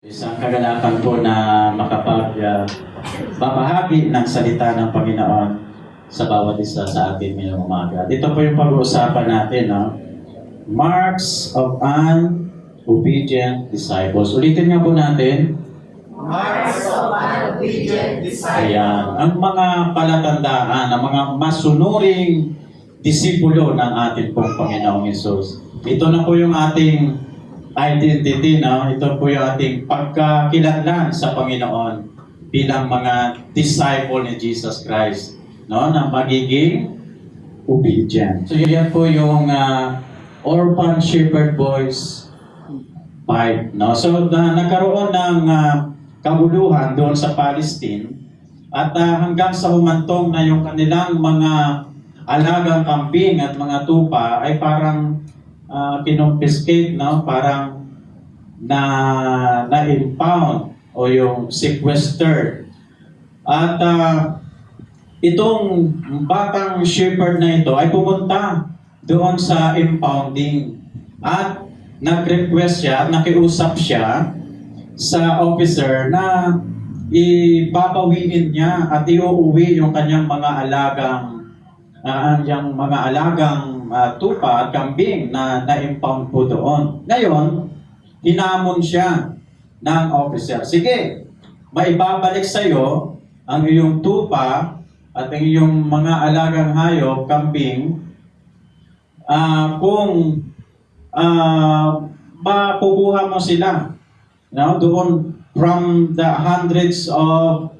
Isang kagalakan po na babahagi ng salita ng Panginoon sa bawat isa sa atin ngayong umaga. At ito po yung pag-uusapan natin, no? Marks of an Obedient Disciples. Ulitin nga po natin. Marks of an obedient disciple. Ayan. Ang mga palatandaan, ang mga masunuring disipulo ng ating pong Panginoong Hesus. Ito na po yung ating identity, no? Ito po yung ating pagkakilanlan sa Panginoon bilang mga disciple ni Jesus Christ, no? Na magiging obedient. So yan po yung Orphan Shepherd Boys 5, no? So nagkaroon ng kaguluhan doon sa Palestine at hanggang sa humantong na yung kanilang mga alagang kambing at mga tupa ay parang kinonfiscate, no? Parang na-impound o yung sequestered. At itong batang shepherd na ito ay pumunta doon sa impounding at nag-request siya, nakiusap siya sa officer na ibabawiin niya at iuuwi yung kanyang mga alagang tupa at kambing na na-impound po doon. Ngayon, hinamon siya ng officer. Sige, maibabalik sa iyo ang iyong tupa at ang iyong mga alagang hayop, kambing, kung makukuha mo sila, no? Doon from the hundreds of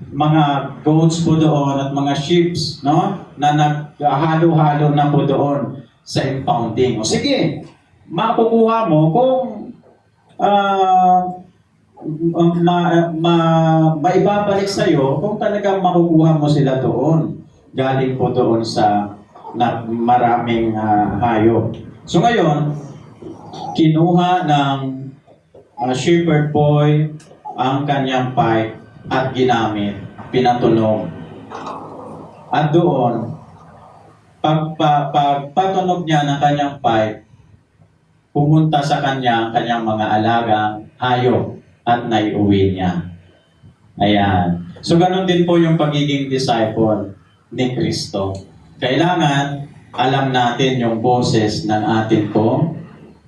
mga goats po doon at mga sheep, no? Na naghalo-halo na po doon sa impounding. O sige, makukuha mo kung maibabalik sa iyo kung talagang makukuha mo sila doon. Galing po doon sa maraming hayop. So ngayon, kinuha ng shepherd boy ang kanyang pipe at ginamit, pinatunog. At doon, pagpatunog niya ng kanyang pipe, pumunta sa kanyang mga alagang hayop at naiuwi niya. Ayan. So ganun din po yung pagiging disciple ni Kristo. Kailangan alam natin yung boses ng ating pong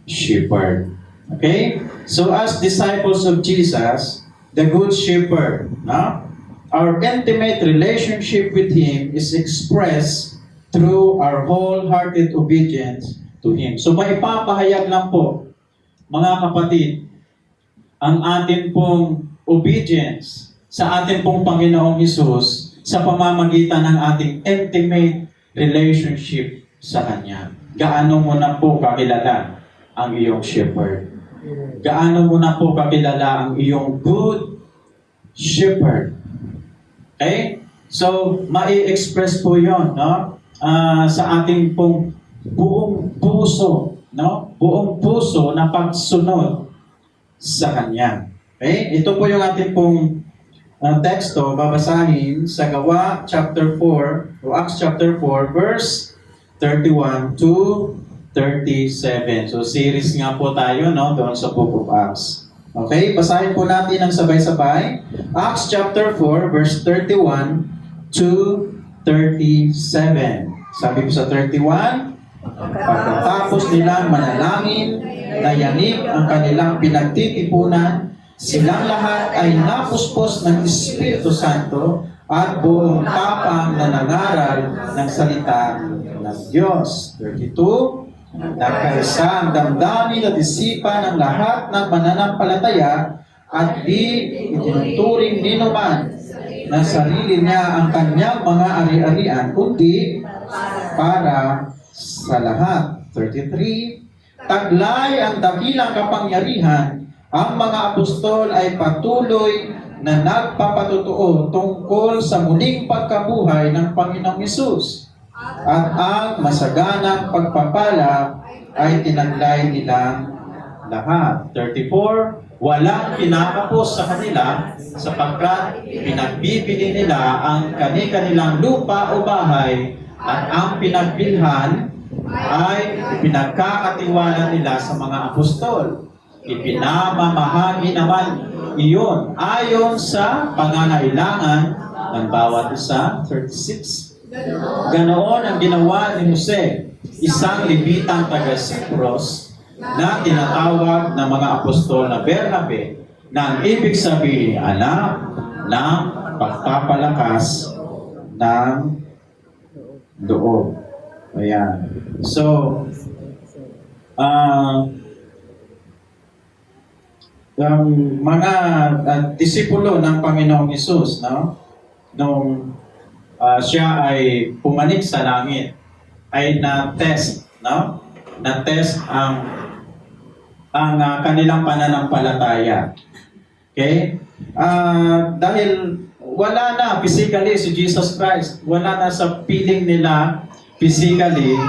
shepherd. Okay? So as disciples of Jesus, the Good Shepherd, no? Our intimate relationship with Him is expressed through our wholehearted obedience to Him. So maipapahayag lang po, mga kapatid, ang atin pong obedience sa atin pong Panginoong Hesus sa pamamagitan ng ating intimate relationship sa Kanya. Gaano mo na po kakilala ang iyong shepherd? Gaano mo na po kakilala ang iyong good shepherd? Okay? So, mai-express po yon, no? Sa ating pong buong puso, no? Buong puso na pagsunod sa Kanya. Okay? Ito po yung ating pong teksto, babasahin sa Gawa chapter 4, o Acts chapter 4, verse 31 to 37. So, series nga po tayo, no? Doon sa Book of Acts. Okay? Basahin po natin ang sabay-sabay. Acts chapter 4, verse 31 to 37. Sabi po sa 31, pagkatapos nilang manalangin, nayanig ang kanilang pinagtitipunan, silang lahat ay napuspos ng Espiritu Santo at buong tapang na nangaral ng salita ng Diyos. 32, nagkaisa ang damdamin at isipan ng lahat ng mananampalataya at di itinuturing ni numan ng sarili niya ang kanyang mga ari-arian, kundi para sa lahat. 33, taglay ang dakilang kapangyarihan, ang mga apostol ay patuloy na nagpapatotoo tungkol sa muling pagkabuhay ng Panginoong Hesus. At ang masaganang pagpapala ay tinaglay nilang lahat. 34, walang kinakapos sa kanila sapagkat pinagbibili nila ang kani-kanilang lupa o bahay at ang pinagbilhan ay pinagkakatiwala nila sa mga apostol. ipinamamahagi naman iyon ayon sa pangangailangan ng bawat isa. 36. Ganoon ang ginawa ni Jose, isang Levitang taga Cyprus na tinatawag ng mga apostol na Bernabe, na ang ibig sabihin anak ng pagpapalakas ng loob. Ayan. So, ang mga disipulo ng Panginoong Hesus, no? Nung siya ay pumanik sa langit, ay na-test, no? Na-test ang kanilang pananampalataya. Okay? Dahil wala na physically si Jesus Christ. Wala na sa piling nila physically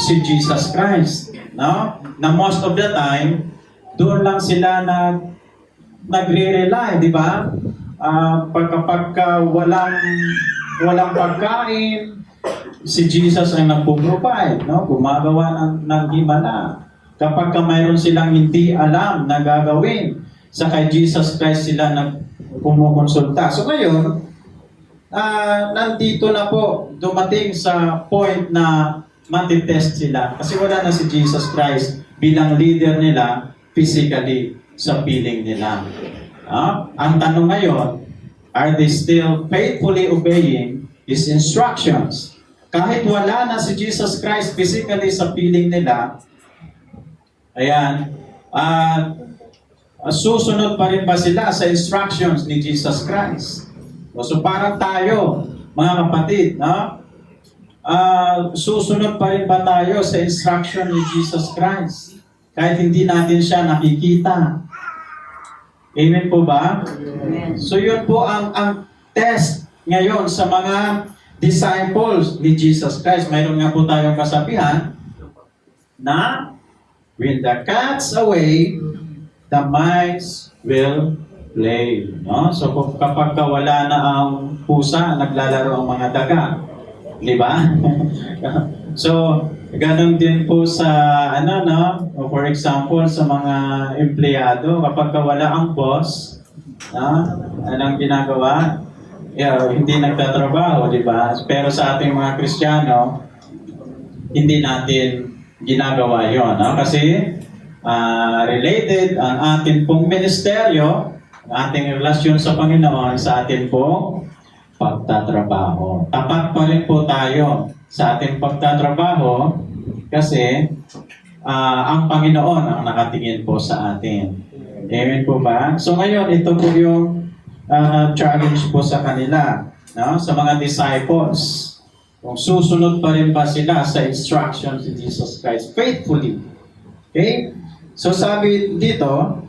si Jesus Christ. No? Na most of the time, doon lang sila nagre-rely, di ba? Kapag walang pagkain, si Jesus ang nagpo-provide, no? Gumagawa ng himala. Kapag mayroon silang hindi alam na gagawin, sa kay Jesus Christ sila nagkumukonsulta. So ngayon, nandito na po, dumating sa point na matitest sila. Kasi wala na si Jesus Christ bilang leader nila physically sa piling nila. Ang tanong ngayon, are they still faithfully obeying His instructions? Kahit wala na si Jesus Christ physically sa piling nila, ayan, susunod pa rin ba sila sa instructions ni Jesus Christ? So parang tayo, mga kapatid, no? Susunod pa rin ba tayo sa instruction ni Jesus Christ? Kahit hindi natin siya nakikita. Amen po ba? Amen. So yun po ang test ngayon sa mga disciples ni Jesus Christ. Mayroon nga po tayong kasabihan na when the cat's away, the mice will play. No? So kapag wala na ang pusa, naglalaro ang mga daga. Di ba? So, ganun din po sa, for example, sa mga empleyado, kapag wala ang boss, anong ginagawa? Hindi nagtatrabaho, di ba? Pero sa ating mga Kristiyano, hindi natin ginagawa yon, no? Kasi related ang ating pong ministeryo, ang ating relasyon sa Panginoon sa ating pong pagtatrabaho. Tapat pa rin po tayo sa ating pagtatrabaho kasi ang Panginoon ang nakatingin po sa atin. Amen po ba? So ngayon, ito po yung challenge po sa kanila, no? Sa mga disciples. Kung susunod pa rin ba sila sa instructions ni Jesus Christ faithfully. Okay? So sabi dito,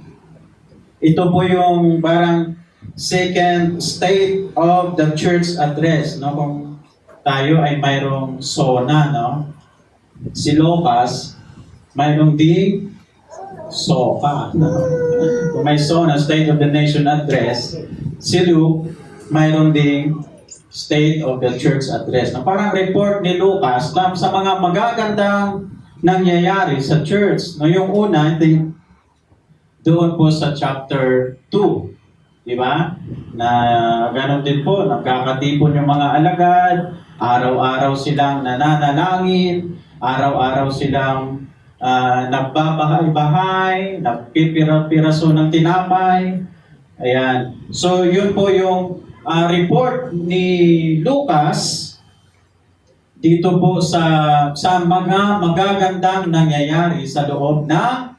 ito po yung parang second state of the church address, no? Kung tayo ay mayroong SONA, no? Si Lucas, mayroong di SOCA, no? Kung may SONA, State of the Nation Address, si Luke, mayroong ding State of the Church Address. Na parang report ni Lucas sa mga magagandang nangyayari sa church. No, yung una, doon po sa chapter 2. Di ba? Na ganoon din po, nagkakatipon yung mga alagad, araw-araw silang nananalangin, araw-araw silang nagbabahay-bahay, nagpipiraso ng tinapay. Ayan. So, yun po yung report ni Lucas dito po sa mga magagandang nangyayari sa loob ng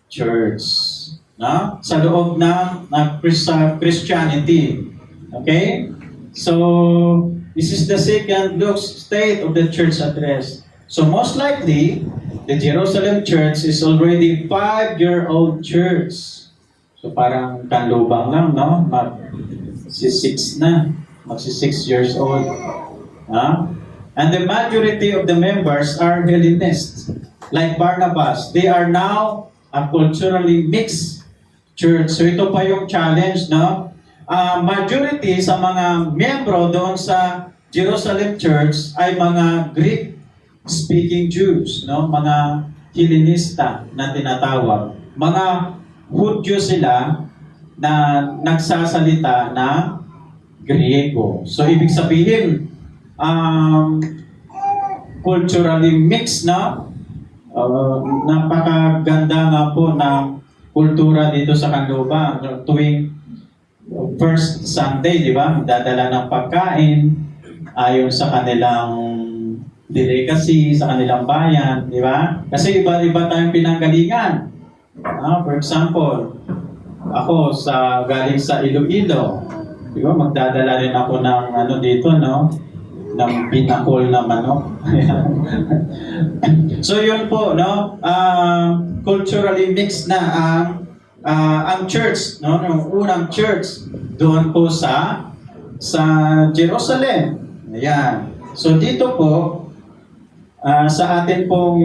church. No? Sa loob ng Christianity. Okay? So, this is the second state of the church address. So, most likely, the Jerusalem church is already 5-year-old church. So, parang kanlubang lang, no? Magsi-6 na. Magsi-6 years old. And the majority of the members are Hellenists. Like Barnabas, they are now a culturally mixed church. So ito pa yung challenge, no? Majority sa mga miyembro doon sa Jerusalem Church ay mga Greek-speaking Jews, no? Mga Hellenista na tinatawag. Mga Hudyo sila na nagsasalita na Griego. So, ibig sabihin, culturally mixed na, napakaganda nga po ng kultura dito sa Canlupa. Tuwing first Sunday, di ba? Dadala ng pagkain ayon sa kanilang delicacy, sa kanilang bayan, di ba? Kasi iba-iba tayong pinanggalingan. For example, ako galing sa Iloilo. Di ba? Magdadala rin ako ng dito, no? Ng pinakol na manok. So yun po, no? Culturally mixed na ang church, no? Yung unang church doon po sa Jerusalem. Ayan. So dito po sa atin pong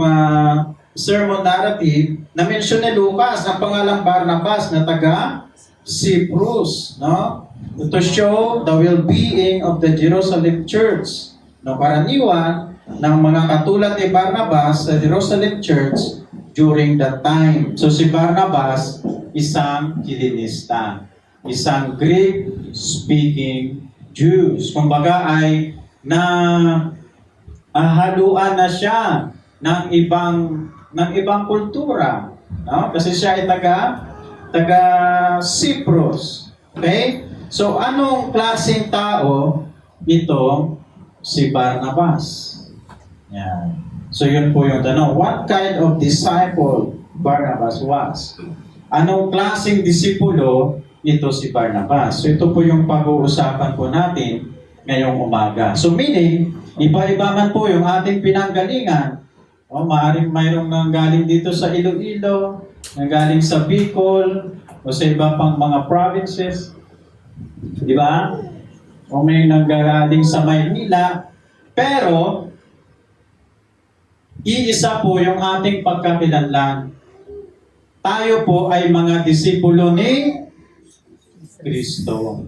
sermon narrative, na-mention ni Lucas ang pangalang Barnabas na taga Cyprus, no? To show the well-being of the Jerusalem church. No, karaniwan ng mga katulad ni Barnabas sa Jerusalem church during that time. So si Barnabas, isang Hellenista, isang Greek-speaking Jews. Kumbaga ay haluan na siya ng ibang kultura, no? Kasi siya ay taga Cyprus. Okay? So anong klaseng tao ito si Barnabas? Yan. So yun po yung tanong. What kind of disciple Barnabas was? Anong klaseng disipulo ito si Barnabas? So ito po yung pag-uusapan po natin ngayong umaga. So meaning, iba-iba man po yung ating pinanggalingan. Maaaring mayroong nanggaling dito sa Iloilo, nanggaling sa Bicol, o sa iba pang mga provinces. Di ba? O may nanggaling sa Maynila. Pero, iisa po yung ating pagkakilanlan. Tayo po ay mga disipulo ni Kristo.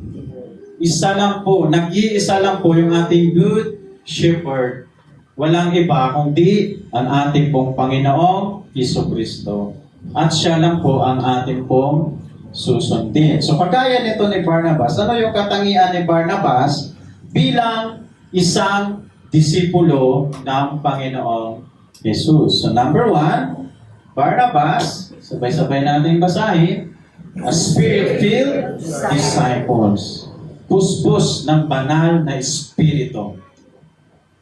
Isa lang po, nag-iisa lang po yung ating good shepherd. Walang iba kundi ang ating pong Panginoong Jesucristo. At siya lang po ang ating pong susundin. So kagaya nito ni Barnabas, ano yung katangian ni Barnabas bilang isang disipulo ng Panginoong Jesus? So number 1, Barnabas, sabay-sabay natin basahin, a spirit-filled disciples. Puspos ng banal na espiritu.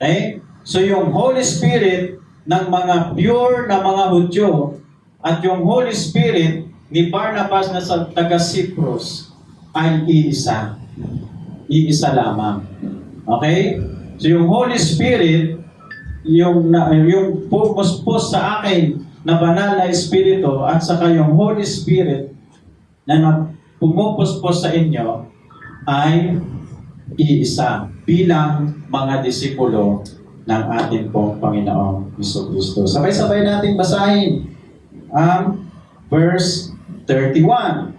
Okay? So yung Holy Spirit ng mga pure na mga Hudyo at yung Holy Spirit ni Barnabas na sa taga Cyprus ay iisa. Iisa lamang. Okay? So yung Holy Spirit, yung pumuspos sa akin na banal na espiritu at saka yung Holy Spirit na pumupuspos sa inyo ay iisa bilang mga disipulo ng ating pong Panginoong Jesucristo. Sabay-sabay natin basahin ang verse 31.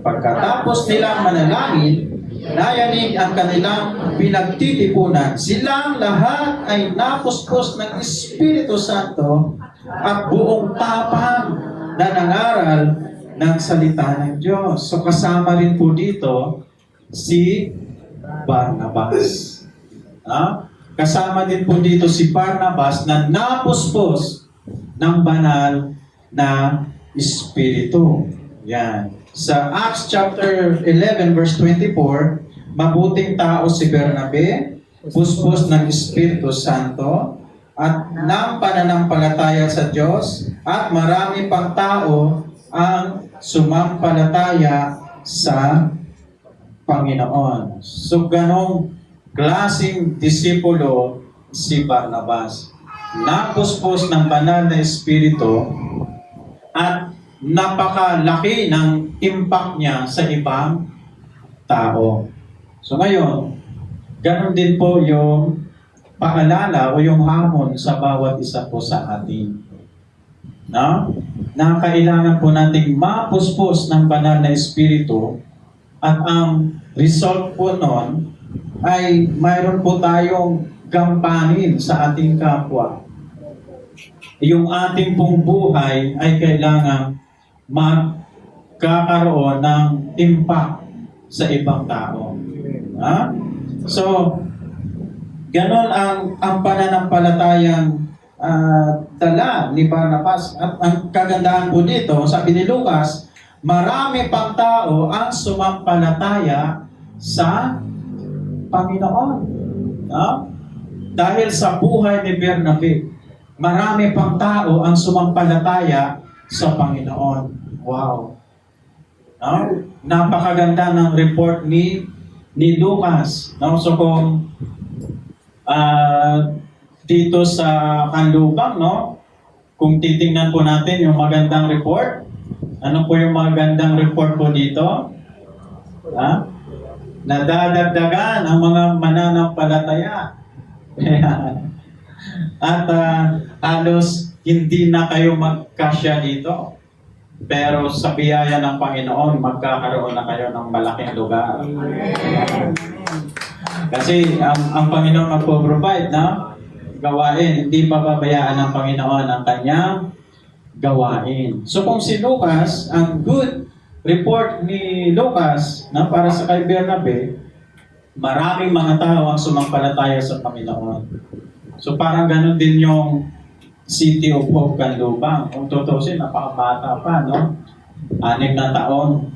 Pagkatapos nilang manalangin, nayanig ang kanilang pinagtitipunan. Silang lahat ay napuspos ng Espiritu Santo at buong tapang na nangaral ng salita ng Diyos. So kasama rin po dito si Barnabas. Kasama din po dito si Barnabas na napuspos ng banal na Espiritu. Yan. Sa Acts chapter 11 verse 24, mabuting tao si Bernabe, puspos ng Espiritu Santo, at ng pananampalataya sa Diyos, at marami pang tao ang sumampalataya sa Panginoon. So, ganong klaseng disipulo si Barnabas. Napuspos ng banal na Espiritu at napakalaki ng impact niya sa ibang tao. So ngayon, ganon din po yung paalala o yung hamon sa bawat isa po sa atin. No? Na kailangan po nating mapuspos ng banal na Espiritu at ang result po nun ay mayroon po tayong gampanin sa ating kapwa. Yung ating pong buhay ay kailangan magkakaroon ng impact sa ibang tao. Ha? So, ganon ang pananampalatayang dala ni Barnabas. At ang kagandahan po dito, sabi ni Lucas, marami pang tao ang sumampalataya sa Panginoon. No? Dahil sa buhay ni Bernabe, marami pang tao ang sumampalataya sa Panginoon. Wow! No? Napakaganda ng report ni Lucas. No? So kung dito sa Kanlubang, no? Kung titingnan po natin yung magandang report, ano po yung magandang report po dito? Ha? Nadadagdagan ang mga mananampalataya. At halos hindi na kayo magkasya dito. Pero sa biyaya ng Panginoon, magkakaroon na kayo ng malaking lugar. Kasi ang Panginoon magpo-provide na gawain. Hindi pababayaan ng Panginoon ang kanyang gawain. So kung si Lucas, ang good report ni Lucas na para sa kay Bernabe, maraming mga tao ang sumampalataya sa Panginoon. So parang ganun din yung City of Hope Kanlubang. Kung tutusin, napakabata pa, no? 6 na taon.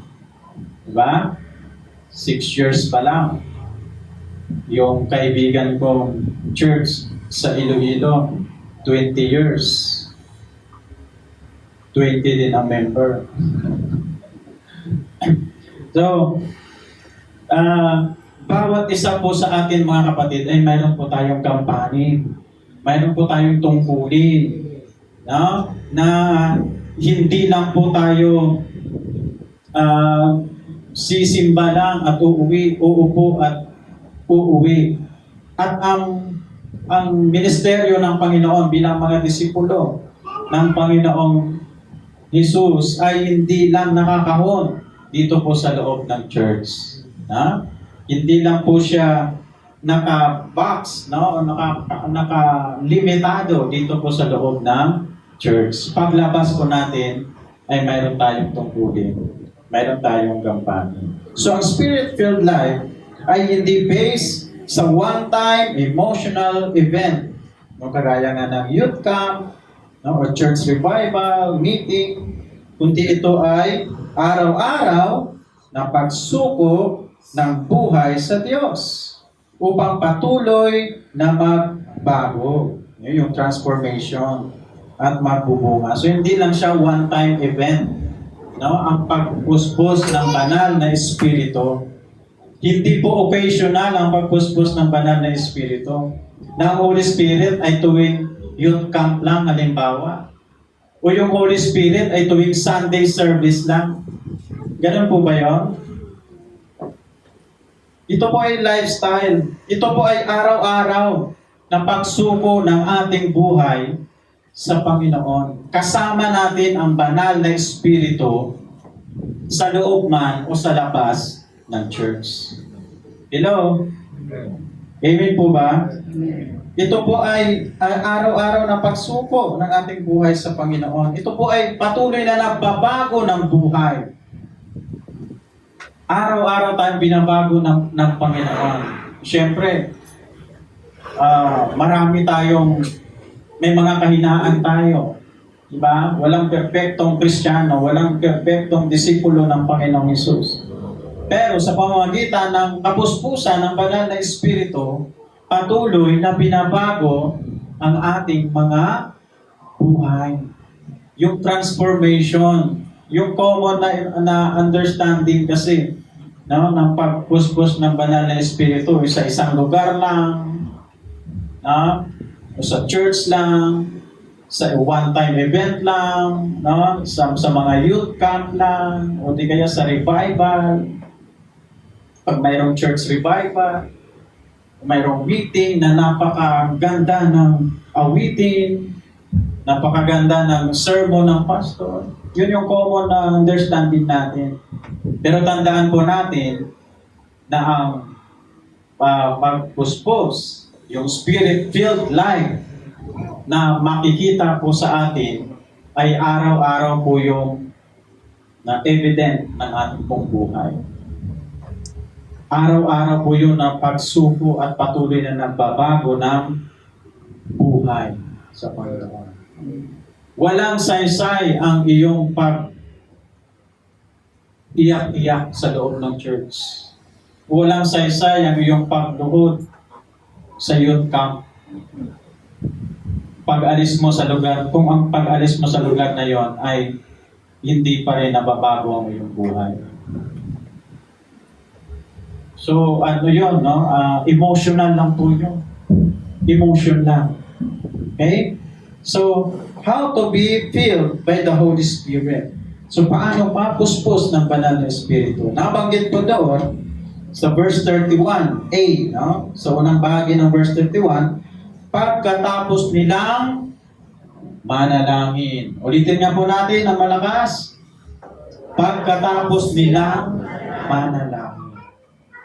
Diba? 6 years pa lang. Yung kaibigan kong church sa Iloilo, 20 years. 20 din ang member. So, bawat isa po sa atin mga kapatid ay mayroon po tayong kampanya. Mayroon po tayong tungkulin. No? Na hindi lang po tayo sisimba lang at uupo at uuwi. At ang ministeryo ng Panginoon bilang mga disipulo ng Panginoong Jesus ay hindi lang nakakahon dito po sa loob ng church. Ha? Hindi lang po siya naka-box, no? Naka-limitado dito po sa loob ng church. Paglabas po natin ay mayroon tayong tungkulin. Mayroon tayong gampanin. So ang Spirit-filled life ay hindi based sa one-time emotional event. No, kagaya nga ng youth camp, no, or church revival, meeting, kundi ito ay araw-araw na pagsuko ng buhay sa Diyos upang patuloy na magbago. Yun yung transformation at magbubunga. So hindi lang siya one-time event. No? Ang pagpuspos ng banal na Espiritu. Hindi po occasional ang pagpuspos ng banal na Espiritu. Na ang Holy Spirit ay tuwing youth camp lang, halimbawa. O yung Holy Spirit ay tuwing Sunday service lang. Ganun po ba yun? Ito po ay lifestyle. Ito po ay araw-araw na pagsuko ng ating buhay sa Panginoon. Kasama natin ang banal na Espiritu sa loob man o sa labas ng church. Hello? Amen po ba? Ito po ay araw-araw na pagsuko ng ating buhay sa Panginoon. Ito po ay patuloy na nagbabago ng buhay. Araw-araw tayong binabago ng Panginoon. Siyempre, marami tayong, may mga kahinaan tayo. Diba? Walang perpektong Kristiyano, walang perpektong disipulo ng Panginoong Hesus. Pero sa pamamagitan ng kapuspusan ng banal na Espiritu, patuloy na binabago ang ating mga buhay. Yung transformation, yung common na understanding kasi, no, ng pagpuspos ng banal na Espiritu sa isang lugar lang, no, o sa church lang, sa one-time event lang, no, sa mga youth camp lang, o di kaya sa revival. Pag mayroong church revival, mayroong meeting na napakaganda ng awitin, napakaganda ng sermon ng pastor. Yun yung common na understanding natin. Pero tandaan po natin na ang pagpuspos, yung spirit-filled life na makikita po sa atin ay araw-araw po yung na evident ng ating pong buhay. Araw-araw po yun ang pagsuko at patuloy na nagbabago ng buhay sa Panginoon. Walang saysay ang iyong pag-iyak-iyak sa loob ng church. Walang saysay ang iyong pagluhod sa youth camp. Pag-alis mo sa lugar, kung ang pag-alis mo sa lugar na yon ay hindi pa rin nababago ang iyong buhay. So, ano yun, no? Emotional lang po yun. Emotion lang. Okay? So, how to be filled by the Holy Spirit? So, paano mapuspos ng banal na Espiritu? Nabanggit po doon sa verse 31a, no? Sa unang bahagi ng verse 31, pagkatapos nilang manalangin. Ulitin nga po natin ang malakas. Pagkatapos nilang manalangin.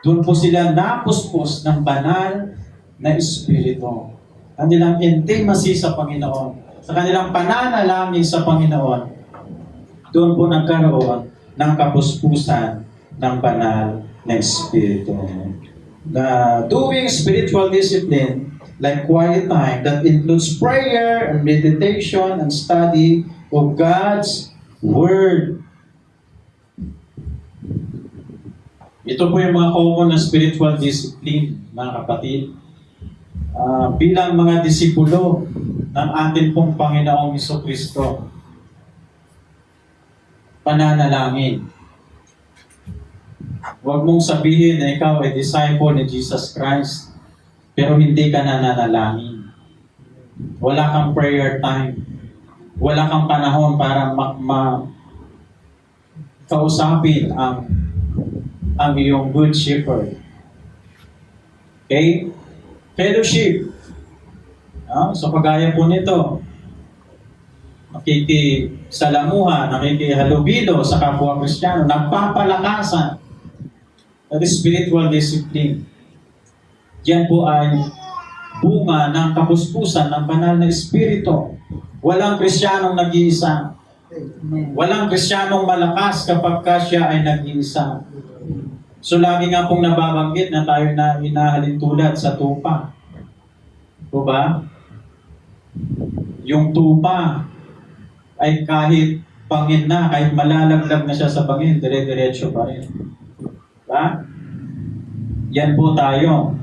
Doon po sila napuspos ng banal na Espiritu. Kanilang intimacy sa Panginoon. Sa kanilang pananalangin sa Panginoon, doon po nagkaroon ng kapuspusan ng banal na Espiritu. Doing spiritual discipline like quiet time that includes prayer and meditation and study of God's Word. Ito po yung mga common na spiritual discipline, mga kapatid. Bilang mga disipulo ng ating pong Panginoong Jesucristo, pananalangin. Huwag mong sabihin na ikaw ay disciple ni Jesus Christ, pero hindi ka nananalangin. Wala kang prayer time. Wala kang panahon para kausapin ang iyong good shepherd. Okay? Fellowship. So kagaya po nito, nakikisalamuha, nakikihalubilo sa kapwa Kristiyano, nagpapalakasan. That is spiritual discipline. Yan po ay bunga ng kapuspusan ng banal na Espiritu. Walang Kristiyanong nag-iisa. Walang Kristiyanong malakas kapag siya ay nag-iisa. So lagi nga pong nababanggit na tayo na hinahalin tulad sa tupa. O ba? Yung tupa ay kahit bangin na, kahit malalaglag na siya sa bangin, dire-diretso pa rin. Ba? Yan po tayo.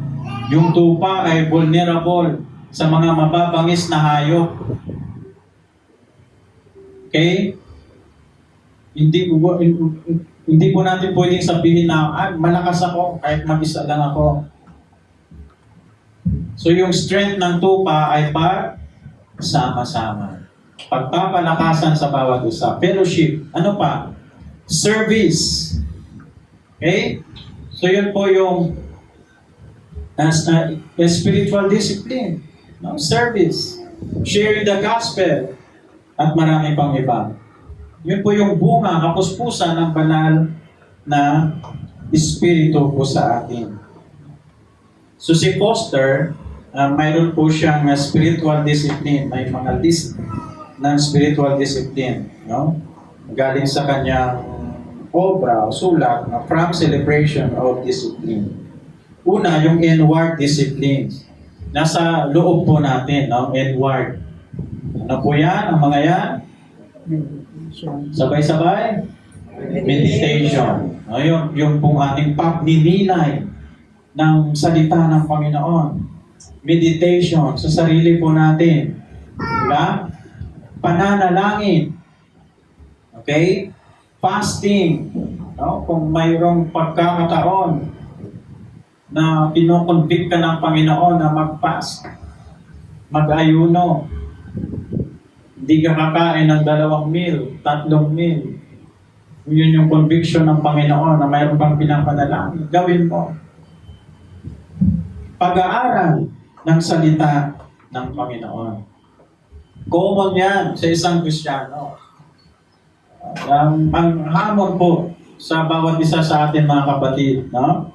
Yung tupa ay vulnerable sa mga mababangis na hayop. Okay? Hindi po natin pwedeng sabihin na, malakas ako, kahit mag-isa lang ako. So yung strength ng tupa ay sama-sama. Pagpapalakasan sa bawat isa. Fellowship. Ano pa? Service. Okay? So yun po yung spiritual discipline. No? Service. Sharing the gospel. At marami pang iba. Yun po yung bunga, kapuspusan ng banal na Espiritu po sa atin. So si Foster, mayroon po siyang spiritual discipline. May mga list ng spiritual discipline. No? Galing sa kanyang obra o sulat na From Celebration of Discipline. Una, yung inward discipline. Nasa loob po natin, no? Inward. Ano po yan? Ang mga yan? Sabay-sabay? Meditation. Ayun, yung pong ating pagninilay ng salita ng Panginoon. Meditation sa sarili po natin. Diba? Pananalangin. Okay? Fasting. No? Kung mayroong pagkakataon na pinoconvict ka ng Panginoon na mag-fast, mag-ayuno, hindi ka kakain ng 2 meal, 3 meal. Yun yung conviction ng Panginoon na mayroon pang pinapanalangin. Gawin mo. Pag-aaral ng salita ng Panginoon. Common yan sa isang Kristiyano. Ang hamon po sa bawat isa sa atin mga kapatid, no?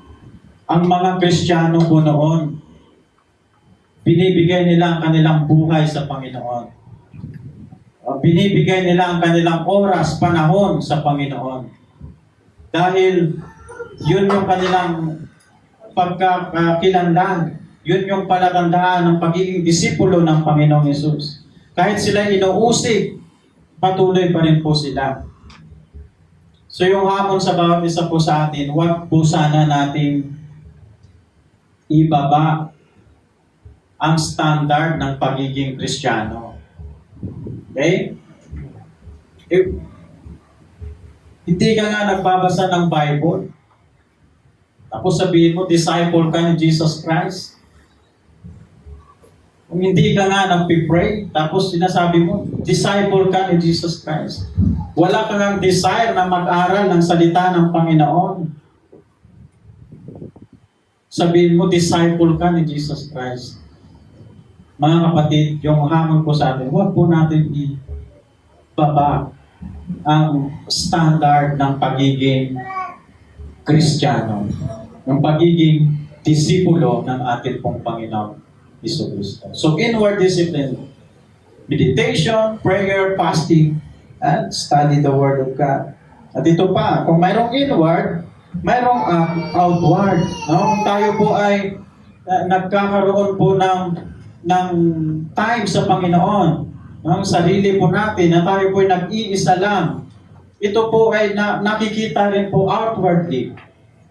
Ang mga Kristiyano po noon, binibigay nila ang kanilang buhay sa Panginoon. Binibigay nila ang kanilang oras, panahon sa Panginoon. Dahil yun yung kanilang pagkakakilanlan. Yun yung palatandaan ng pagiging disipulo ng Panginoong Yesus. Kahit sila inuusig, patuloy pa rin po sila. So yung hamon sa bawat isa po sa atin, huwag po sana nating ibaba ang standard ng pagiging Kristiyano. Okay? Hindi ka nga nagbabasa ng Bible, tapos sabihin mo, disciple ka ni Jesus Christ. Kung hindi ka nga nagpipray, tapos sinasabi mo, disciple ka ni Jesus Christ. Wala ka nga desire na mag-aral ng salita ng Panginoon. Sabihin mo, disciple ka ni Jesus Christ. Mga kapatid, yung hamon po sa atin, huwag po natin ibaba ang standard ng pagiging Kristiyano, ng pagiging disipulo ng ating pong Panginoon Hesus Kristo. So inward discipline, meditation, prayer, fasting, and study the Word of God. At ito pa, kung mayroong inward, mayroong outward. No? Kung tayo po ay nagkakaroon po ng time sa Panginoon, ang sarili po natin, na tayo po ay nag-iisa lang, ito po ay nakikita rin po outwardly.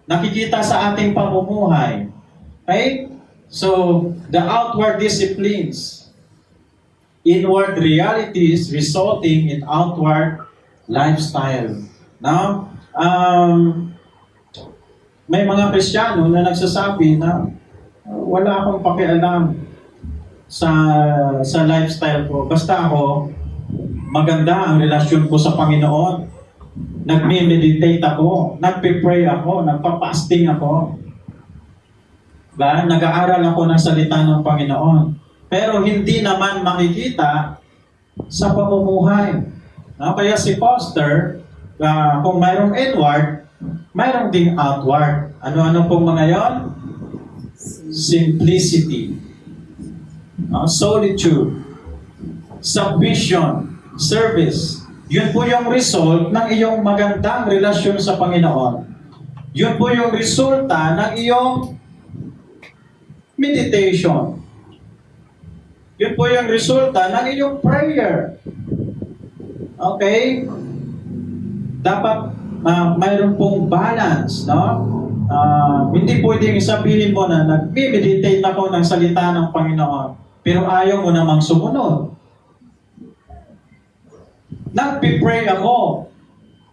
Nakikita sa ating pamumuhay. Okay? So, the outward disciplines, inward realities resulting in outward lifestyle. Now, may mga Kristiyano na nagsasabi na wala akong pakialam sa lifestyle ko. Basta ako, maganda ang relasyon ko sa Panginoon. Nagme-meditate ako, nagpe-pray ako, nagpa-fasting ako. Nag-aaral ako ng salita ng Panginoon. Pero hindi naman makikita sa pamumuhay. Kaya si Foster, kung mayroong inward, mayroong ding outward. Ano-ano pong mga yon? Simplicity, solitude, submission, service. Yun po yung result ng iyong magandang relasyon sa Panginoon. Yun po yung resulta ng iyong meditation. Yun po yung resulta ng iyong prayer. Okay? Dapat mayroon pong balance, no? Hindi pwedeng sabihin mo na nag-meditate ako ng salita ng Panginoon, pero ayaw mo namang sumunod. Nagpipray ako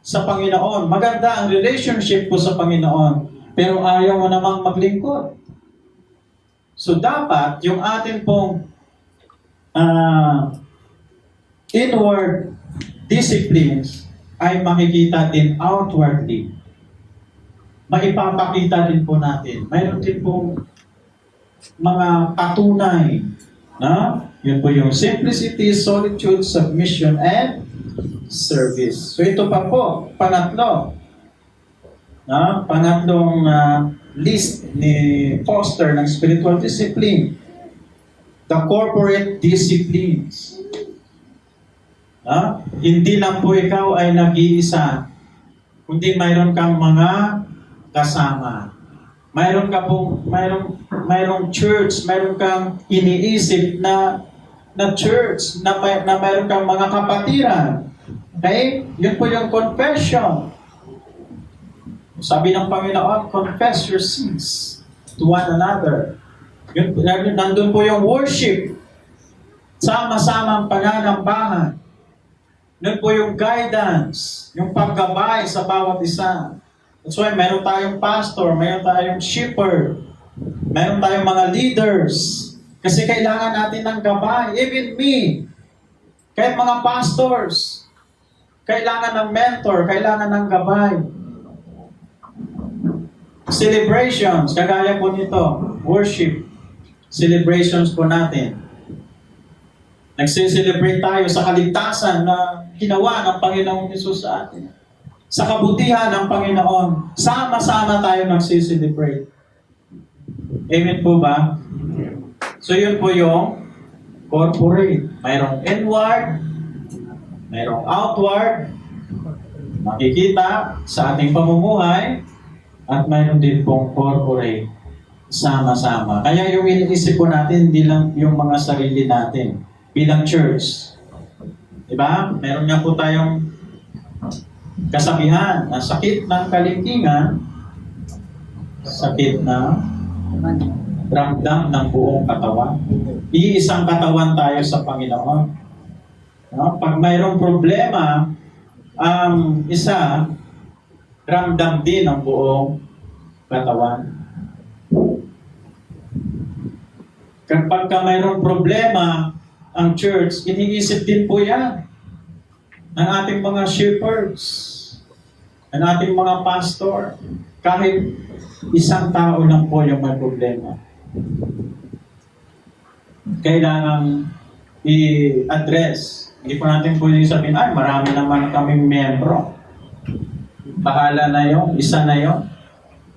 sa Panginoon. Maganda ang relationship ko sa Panginoon, pero ayaw mo namang maglingkod. So dapat yung atin pong inward disciplines ay makikita din outwardly. Maipapakita din po natin. Mayroon din po mga patunay. Yun po yung simplicity, solitude, submission, and service. So ito pa po, pangatlo. Pangatlong list ni Foster ng spiritual discipline. The corporate disciplines. Hindi lang po ikaw ay nag-iisa, kundi mayroon kang mga kasama. Mayroong church, mayroon kang iniisip na church, na mayroon kang mga kapatiran. Okay? Yun po yung confession. Sabi ng Panginoon, confess your sins to one another. Nandun po yung worship. Sama-sama ang pananambahan. Nandun po yung guidance, yung paggabay sa bawat isa. That's why meron tayong pastor, meron tayong shepherd, meron tayong mga leaders. Kasi kailangan natin ng gabay. Even me, kahit mga pastors, kailangan ng mentor, kailangan ng gabay. Celebrations, kagaya po nito, worship, celebrations po natin. Nagse-celebrate tayo sa kaligtasan na ginawa ng Panginoong Hesus sa atin. Sa kabutihan ng Panginoon, sama-sama tayo nagse-celebrate. Amen po ba? So yun po yung corporate. Mayroong inward, Mayroong outward, makikita sa ating pamumuhay, at mayroon din pong corporate, sama-sama. Kaya yung iniisip po natin, hindi lang yung mga sarili natin, bilang church. Diba? Meron nga po tayong kasabihan na sakit ng kalingkingan, sakit na ramdam ng buong katawan. Iisang katawan tayo sa Panginoon. No? Pag mayroong problema, ang isa, ramdam din ang buong katawan. Kapag mayroong problema, ang church, iniisip din po yan ng ating mga shepherds, ng ating mga pastor. Kahit isang tao lang po yung may problema, kailangang i-address. Hindi po natin pwedeng sabihin, ay, marami naman kaming membro. Bahala na yun, isa na yun.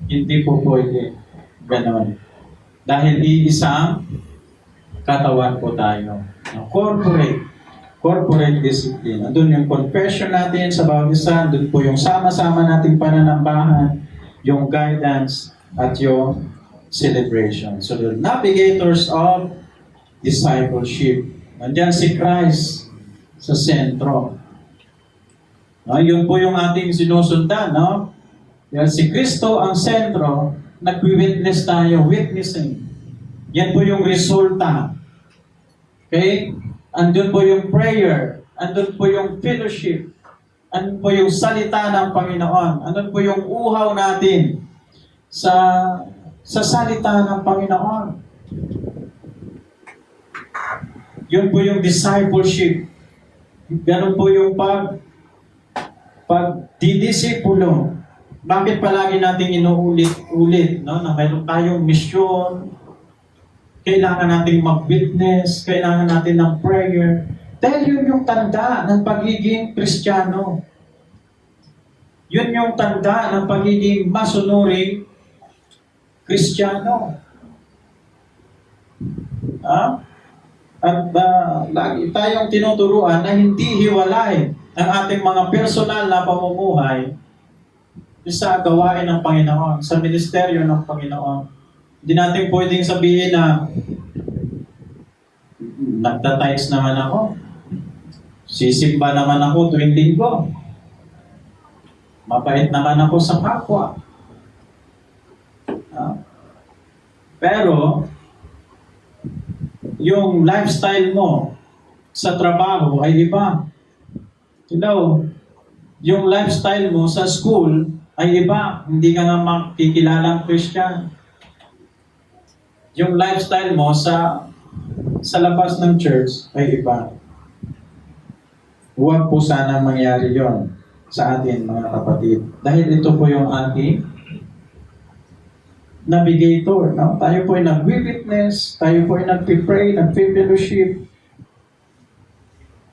Hindi po pwede. Ganon. Dahil iisang katawan po tayo. Corporate discipline. Andun yung confession natin sa bawat isa. Andun po yung sama-sama nating pananambahan, yung guidance, at yung celebration. So the navigators of discipleship. Nandiyan si Christ sa sentro. No, yun po yung ating sinusundan, no? Yan si Kristo ang sentro, nag-witness tayo, witnessing. Yan po yung resulta. Okay? Andun po yung prayer, andun po yung fellowship, andun po yung salita ng Panginoon, andun po yung uhaw natin sa salita ng Panginoon. Yun po yung discipleship. Ganun po yung pagdidisipulo. Bakit palagi nating inuulit-ulit, no? Na mayroon tayong misyon, kailangan nating mag-witness, kailangan natin ng prayer. Dahil yun yung tanda ng pagiging Kristiyano. Yun yung tanda ng pagiging masunuring Kristiyano. At lagi tayong tinuturuan na hindi hiwalay ang ating mga personal na pamumuhay sa gawain ng Panginoon, sa ministeryo ng Panginoon. Hindi natin pwedeng sabihin na nagtatites naman ako, sisimba naman ako tuwing linggo, mabait naman ako sa kapwa. Pero, yung lifestyle mo sa trabaho ay iba. Hello, yung lifestyle mo sa school ay iba. Hindi ka nga makikilalang Christian. Yung lifestyle mo sa labas ng church ay iba. Huwag po sana mangyari yon sa atin, mga kapatid. Dahil ito po yung ating navigator. No? Tayo po ay nag-witness, tayo po ay nag-pray, nag-fellowship,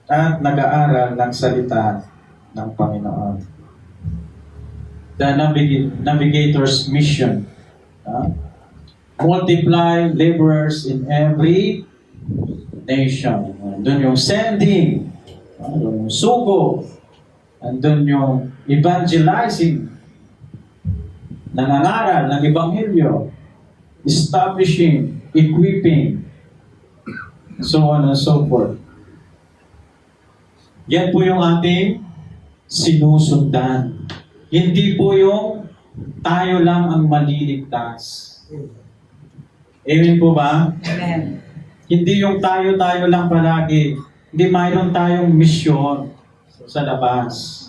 at nag-aaral ng salita ng Panginoon. The navigator's mission. Multiply laborers in every nation. Doon yung sending, yung sugo, andun yung evangelizing, nangangaral ng Ebanghelyo, establishing, equipping, so on and so forth. Yan po yung ating sinusundan. Hindi po yung tayo lang ang maliligtas. Amen po ba? Amen. Hindi yung tayo-tayo lang palagi. Hindi mayroon tayong misyon sa labas.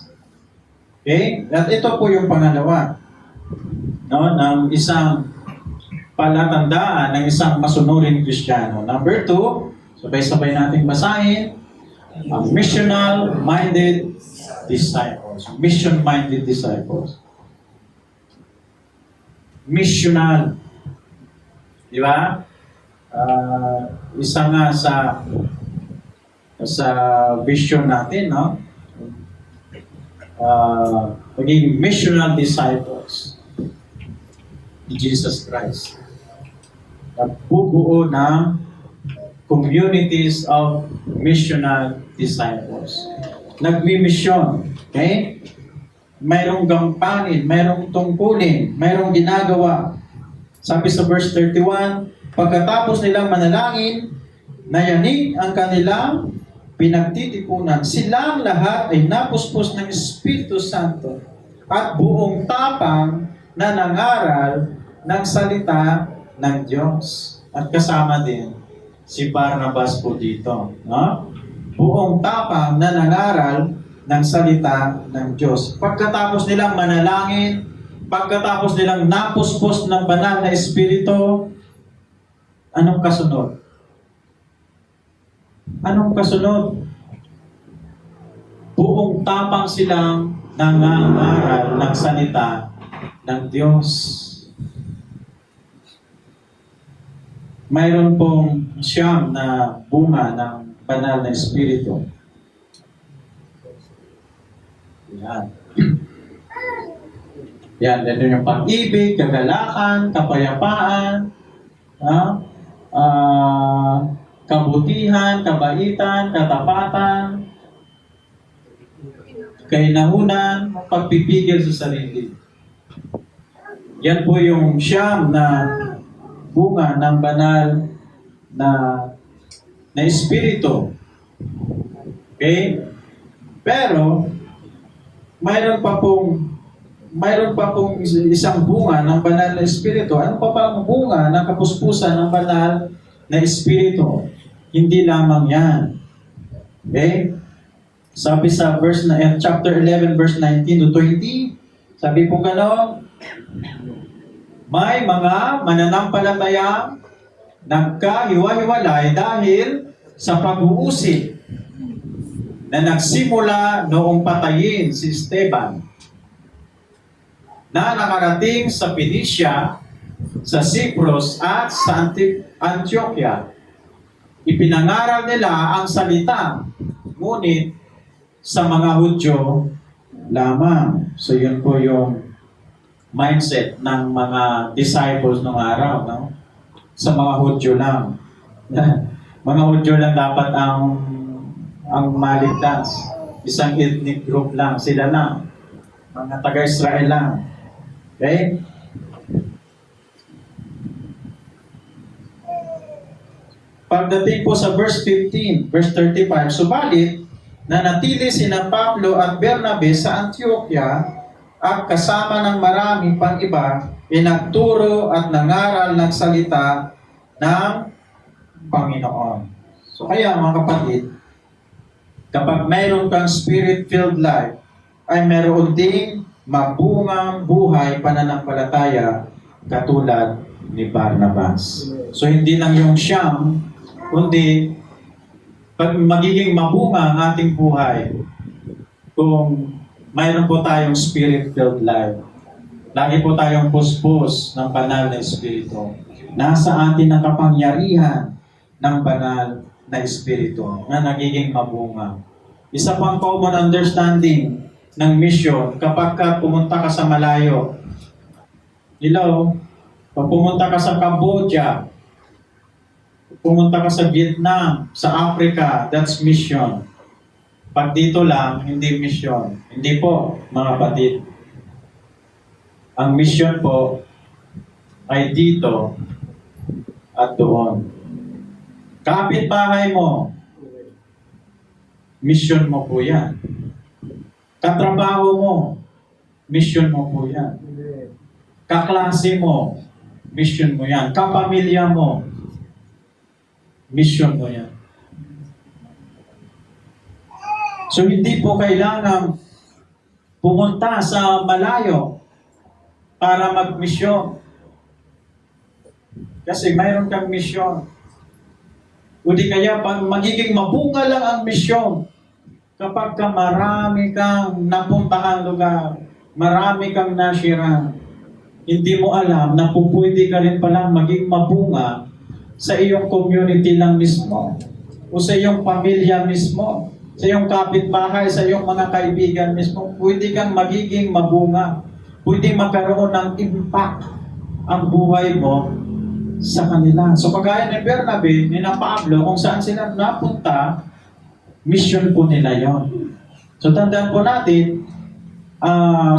Okay? At ito po yung pangalawa. No, ng isang palatandaan ng isang masunuring Kristiyano. Number 2, sabay-sabay nating basahin, ang missional-minded disciples. Mission-minded disciples. Missional. Di ba? Isa nga sa vision natin, no? Pagiging missional disciples ni Jesus Christ. Nagbubuo ng communities of missional disciples. nagmi-mission. Okay? Mayroong gampanin, mayroong tungkulin, mayroong ginagawa. Sabi sa verse 31, pagkatapos nilang manalangin, nayanig ang kanilang pinagtitipunan. Silang lahat ay napuspos ng Espiritu Santo at buong tapang na nangaral ng salita ng Diyos. At kasama din si Barnabas po dito. No? Buong tapang na nangaral ng salita ng Diyos. Pagkatapos nilang manalangin, pagkatapos nilang napuspos ng banal na Espiritu, anong kasunod? Anong kasunod? Buong tapang silang nangangaral ng salita ng Diyos. Mayroon pong siyam na bunga ng banal na Espiritu. Yan. Yan, ito yung pag-ibig, kagalakan, kapayapaan, kabutihan, kabaitan, katapatan, kainahunan, pagpipigil sa sarili. Yan po yung siyam na bunga ng banal na Espiritu. Okay? Pero, mayroon pa pong isang bunga ng banal na Espiritu. Ano pa pang bunga ng kapuspusan ng banal na Espiritu? Hindi lamang yan. Okay? Sabi sa chapter 11, verse 19 to 20, sabi po gano'n, may mga mananampalatayang nagkahiwa-hiwalay dahil sa pag-uusig na nagsimula noong patayin si Esteban, na nakarating sa Phoenicia, sa Cyprus at sa Antioquia. Ipinangaral nila ang salita, ngunit sa mga Hudyo lamang. So yun po yung mindset ng mga disciples nung araw, no? Sa mga Hudyo lang. Mga Hudyo lang dapat ang maligtas. Isang ethnic group lang, sila lang. Mga taga-Israel lang. Okay? Pagdating po sa verse 15, verse 35, subalit, nanatili sina Pablo at Bernabe sa Antioquia at kasama ng marami pang iba, pinagturo at nangaral ng salita ng Panginoon. So kaya mga kapatid, kapag mayroon kang spirit-filled life, ay mayroon ding mabungang buhay pananampalataya katulad ni Barnabas. So hindi lang yung siyam, kundi pag magiging mabunga ang ating buhay kung mayroon po tayong spirit-filled life. Lagi po tayong puspos ng banal na Espiritu. Nasa atin ang kapangyarihan ng banal na Espiritu na nagiging mabunga. Isa pang common understanding ng mission kapag ka pumunta ka sa malayo. Hello? Pag pumunta ka sa Cambodia, pumunta ka sa Vietnam, sa Africa, that's mission. Pag dito lang, hindi mission. Hindi po, mga kapatid. Ang mission po ay dito at doon. Kapitbahay mo, mission mo po yan. Katrabaho mo, mission mo po yan. Kaklase mo, mission mo yan. Kapamilya mo, mission mo yan. So hindi po kailangan pumunta sa malayo para mag-misyon. Kasi mayroon kang misyon. O di kaya pag magiging mabunga lang ang misyon, kapag ka marami kang napuntahang lugar, marami kang nasirang, hindi mo alam na pupwede ka rin palang maging mabunga sa iyong community lang mismo, o sa iyong pamilya mismo, sa iyong kapitbahay, sa iyong mga kaibigan mismo, pwede kang magiging mabunga. Pwede magkaroon ng impact ang buhay mo sa kanila. So kagaya ni Bernabe, ni Pablo, kung saan sila napunta, mission po nila yon. So tandaan po natin,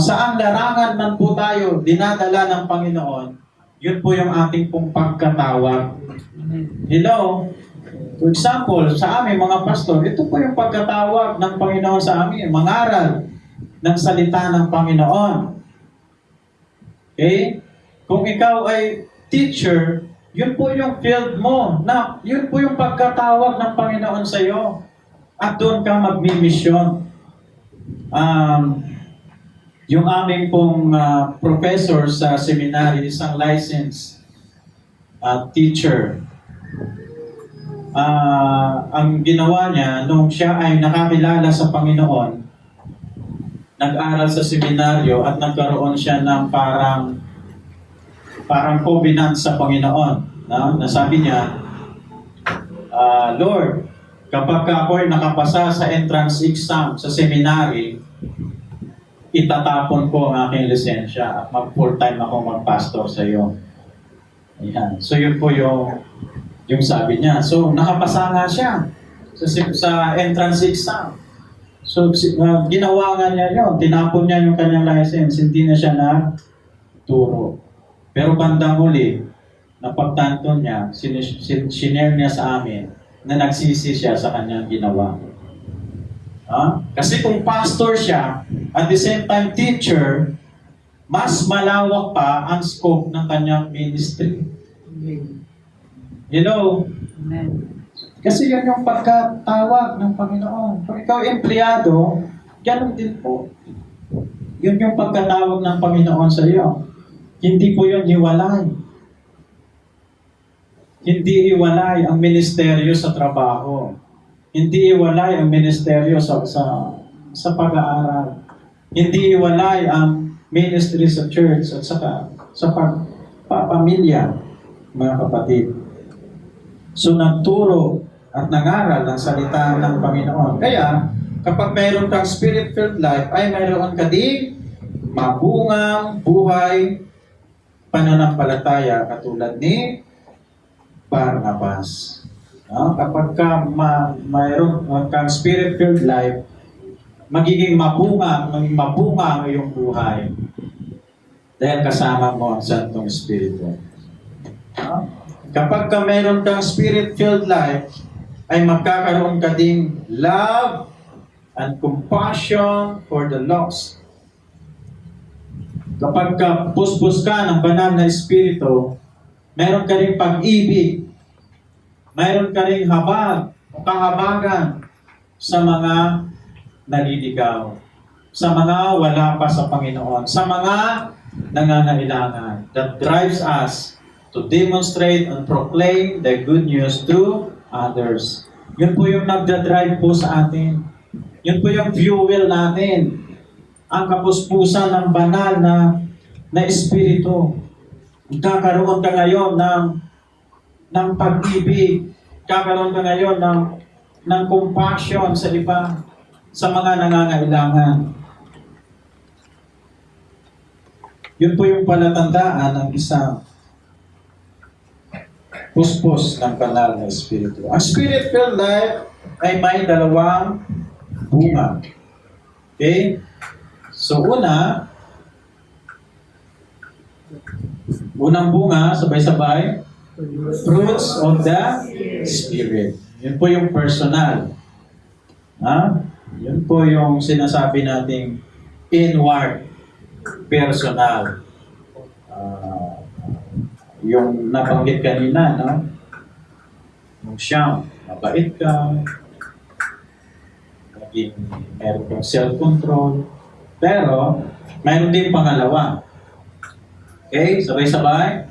saan larangan man po tayo dinadala ng Panginoon, yun po yung ating pong pagkatawag. Hello? For example, sa amin mga pastor, ito po yung pagkatawag ng Panginoon sa amin, mangaral ng salita ng Panginoon. Okay? Kung ikaw ay teacher, yun po yung field mo. Yun po yung pagkatawag ng Panginoon sa iyo. At doon ka magmi-mission. Yung aming pong professor sa seminary, isang licensed teacher, ang ginawa niya, nung siya ay nakakilala sa Panginoon, nag-aral sa seminaryo at nagkaroon siya ng parang covenant sa Panginoon. Nasabi niya, Lord, kapag ako'y nakapasa sa entrance exam sa seminary, itatapon ko ang aking lisensya at mag-full-time ako mag-pastor sa iyo. Ayan. So yun po yung sabi niya. So nakapasa nga siya sa entrance exam. So ginawa nga niya yun. Tinapon niya yung kanyang license. Hindi na siya nagturo. Pero bandang huli, napagtanto niya, sinare niya sa amin na nagsisi siya sa kanyang ginawa. Kasi kung pastor siya, at the same time teacher, mas malawak pa ang scope ng kanyang ministry. Hello? Amen. Kasi yun yung pagkatawag ng Panginoon. Kung ikaw empleyado, ganun din po. Yun yung pagkatawag ng Panginoon sa iyo. Hindi po yun hiwalay. Hindi hiwalay ang ministeryo sa trabaho. Hindi hiwalay ang ministeryo sa pag-aaral. Hindi hiwalay ang ministry sa church at sa pamilya, mga kapatid. So nagturo at nangaral ng salita ng Panginoon. Kaya, kapag mayroon kang spirit-filled life, ay mayroon ka din mabungang buhay pananampalataya katulad ni Barnabas. Kapag mayroon kang spirit-filled life, magiging mabunga ang iyong buhay. Dahil kasama mo ang Santong Espiritu. Kapag mayroon kang spirit-filled life, ay magkakaroon ka ding love and compassion for the lost. Kapag puspos ka ng banal na Espiritu, meron ka rin pag-ibig, mayroon ka rin habag o kahabagan sa mga naliligaw, sa mga wala pa sa Panginoon, sa mga nangangailangan, that drives us to demonstrate and proclaim the good news to others. Yun po yung nagdadrive po sa atin. Yun po yung fuel natin. Ang kapuspusan ng banal na Espiritu. Kakaroon ka ngayon ng pag-ibig. Kakaroon ka ngayon ng compassion sa iba, sa mga nangangailangan. Yun po yung palatandaan ng isang puspos ng banal na Espiritu. Ang Spirit-filled life ay may dalawang bunga. Okay? So unang bunga, sabay-sabay, fruits of the Spirit. Yun po yung personal. Yun po yung sinasabi nating inward, personal. Yung nabanggit kanina, yung siyang, mabait ka, meron kang self-control, pero meron din pangalawa. Okay, sabay-sabay.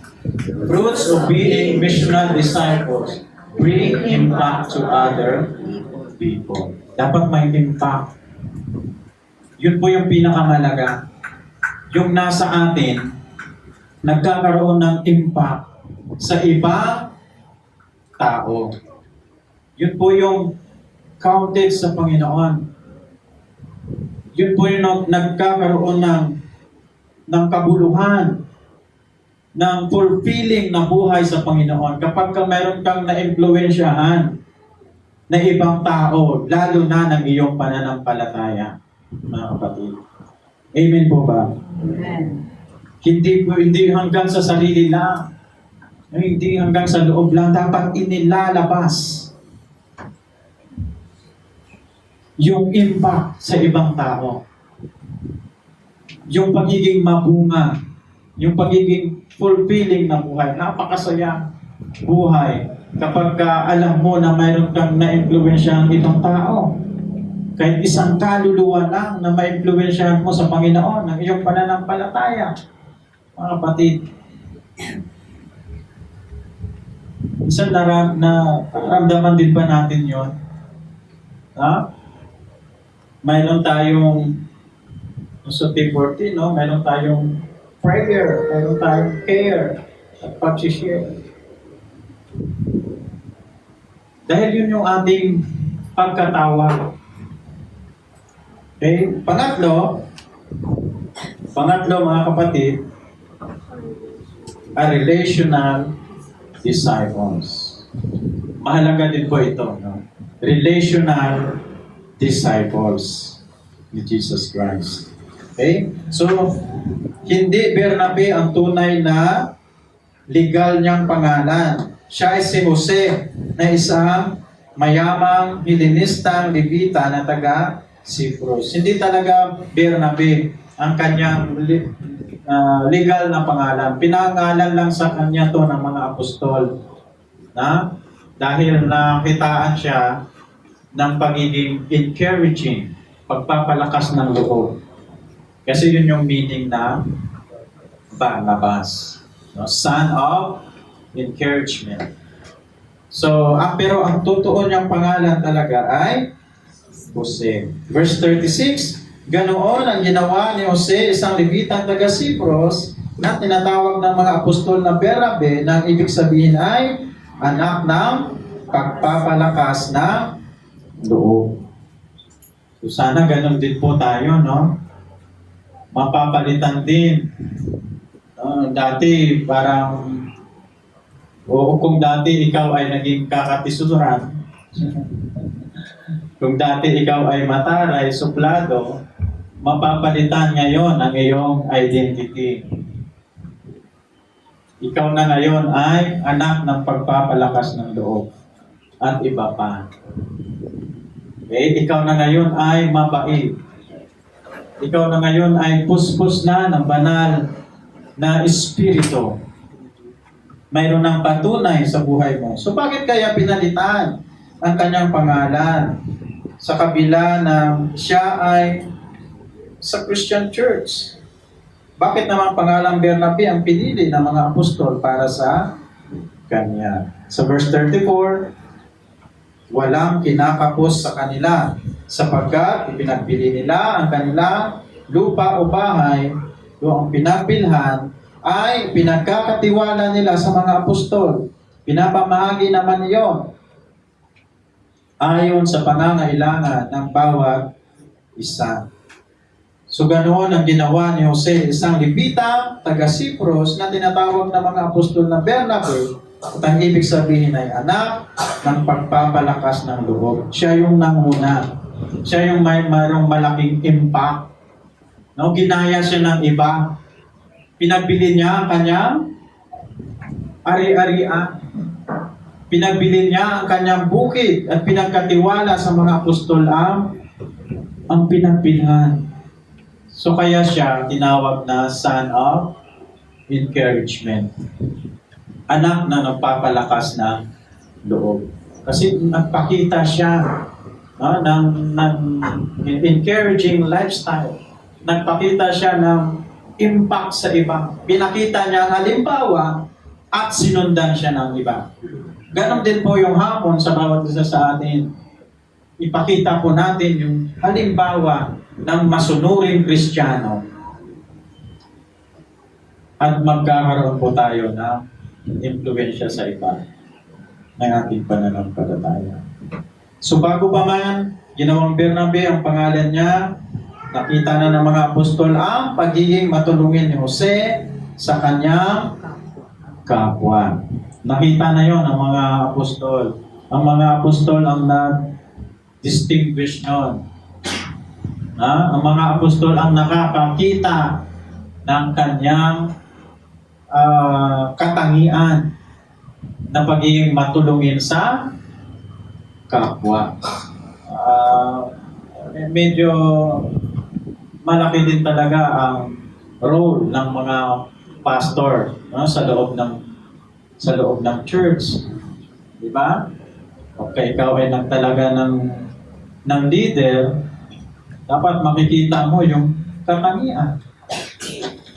Fruits of being missional disciples bring impact to other people. Dapat may impact. Yun po yung pinakamalaga. Yung nasa atin, nagkakaroon ng impact sa ibang tao. Yun po yung counted sa Panginoon. Yun po yung nagkakaroon ng kabuluhan, ng fulfilling na buhay sa Panginoon. Kapag mayroon kang na-impluwensyahan na ibang tao, lalo na ng iyong pananampalataya, mga kapatid. Amen po ba? Amen. Hindi hanggang sa sarili lang. Hindi hanggang sa loob lang. Dapat inilalabas yung impact sa ibang tao. Yung pagiging mabunga. Yung pagiging fulfilling na buhay. Napakasaya buhay. Kapag alam mo na mayroon kang na-influensyahan itong tao. Kahit isang kaluluwa lang na ma-influensyahan mo sa Panginoon ng iyong pananampalataya. Mga kapatid, isang naramdaman din ba natin yon? Ha? Mayroon tayong sa T40, no? Mayroon tayong prayer, mayroon tayong care at pag-share. Dahil yun yung ating pagkatawa. Okay? Pangatlo mga kapatid, are relational disciples. Mahalaga din po ito, no? Relational disciples ni Jesus Christ. Okay? So, hindi Bernabe ang tunay na legal niyang pangalan. Siya ay si Jose na isang mayamang Helenistang Levita na taga Cyprus. Hindi talaga Bernabe ang kanyang legal na pangalan. Pinangalan lang sa kanya to ng mga apostol. Na? Dahil nakitaan siya ng pagiging encouraging, pagpapalakas ng loob. Kasi yun yung meaning na Barnabas. No? Son of encouragement. So, pero ang totoo niyang pangalan talaga ay Jose. Verse 36, ganoon ang ginawa ni Jose, isang Levitang taga Cyprus, na tinatawag ng mga apostol na Bernabe, na ibig sabihin ay anak ng pagpapalakas na loob. So sana ganun din po tayo, no? Mapapalitan din. Dati parang, o kung dati ikaw ay naging kakatisuran, kung dati ikaw ay mataray, suplado, mapapalitan ngayon ang iyong identity. Ikaw na ngayon ay anak ng pagpapalakas ng loob at iba pa. Okay? Ikaw na ngayon ay mabait. Ikaw na ngayon ay puspos na ng banal na espiritu. Mayroon ng patunay sa buhay mo. So bakit kaya pinalitan ang kanyang pangalan sa kabila na siya ay sa Christian Church? Bakit naman pangalang Bernabe ang pinili ng mga apostol para sa kanya? Sa verse 34, walang kinakapos sa kanila sapagkat ipinagbili nila ang kanilang lupa o bahay o ang pinagbilhan ay pinagkakatiwala nila sa mga apostol. Pinapamahagi naman iyon ayon sa pangangailangan ng bawat isa. So ganoon ang ginawa ni Jose, isang Levita, taga Cyprus, na tinatawag na mga apostol na Bernabe, at ang ibig sabihin ay anak ng pagpapalakas ng loob. Siya yung nanguna. Siya yung mayroong malaking impact. No, ginaya siya ng iba. Pinagbili niya ang kanyang ari-arian. Pinagbili niya ang kanyang bukid at pinagkatiwala sa mga apostol ang pinagbilhan. So kaya siya tinawag na son of encouragement. Anak na nagpapalakas ng loob. Kasi nagpakita siya ng encouraging lifestyle. Nagpakita siya ng impact sa iba. Pinakita niya ang halimbawa at sinundan siya ng iba. Ganon din po yung hamon sa bawat isa sa atin. Ipakita po natin yung halimbawa ng masunuring Kristiyano. At magkakaroon po tayo ng impluwensya sa iba ng ating pananampalataya. So bago pa man, ginawang Bernabe ang pangalan niya, nakita na ng mga apostol ang pagiging matulungin ni Jose sa kanyang kapwa. Nakita na yon ng mga apostol. Ang mga apostol ang nag-distinguish noon. Ang mga apostol ang nakakakita ng kanyang katangian na pagiging matulungin sa kapwa. Medyo malaki din talaga ang role ng mga pastor, no, sa loob ng church. Di ba? Okay, ikaw ay talaga ng leader, dapat makikita mo yung katangian.